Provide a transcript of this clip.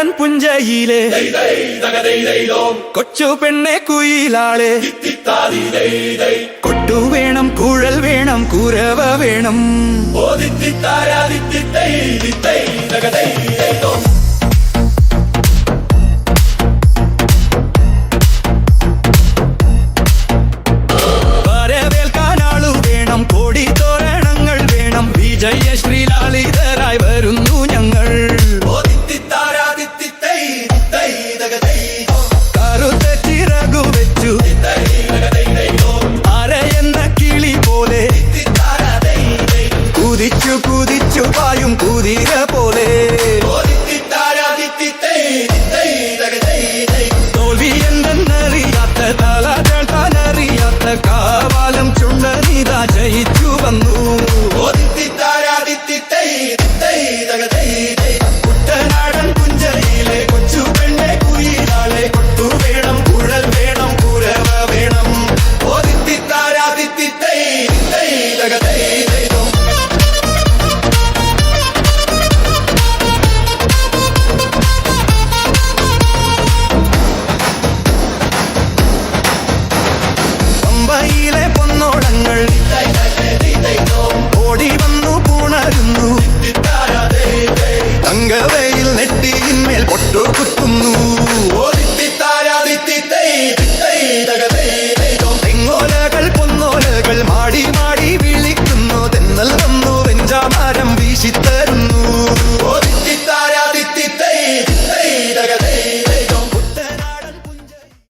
കുട്ടനാടൻ പുഞ്ചയിലെ കൊച്ചു പെണ്ണെ കുയിലാളെ കൊട്ടു വേണം കുഴൽ വേണം കുരവ വേണം വരവേൽക്കാനാളു വേണം കോടി തോരണങ്ങൾ വേണം വിജയശ്രീ ലാളിതരായി വരുന്നു ഞങ്ങൾ കറുത്ത ചിറകു വെച്ചു അരയെന്ന കിളി പോലെ കുതിച്ചു കുതിച്ചു പായും കുതിര പോലെ തോൽവി എന്തെന്നറിയാത്ത തലകൾ താനറിയാത്ത കാവാലം ചുണ്ടനിതാ ജയിച്ചു വന്നു കുട്ടനാടൻ പുഞ്ചയിലെ കൊച്ചു പെണ്ണെ കുയിലാളെ കൊട്ടു വേണം കുഴൽ വേണം കുരവ വേണം പമ്പയിലെ പൊന്നോളങ്ങൾ ഓടി വന്നു പുണരുന്നു തങ്കവയിൽ നെറ്റിയിന്മേൽ പൊട്ടു കുത്തുന്നു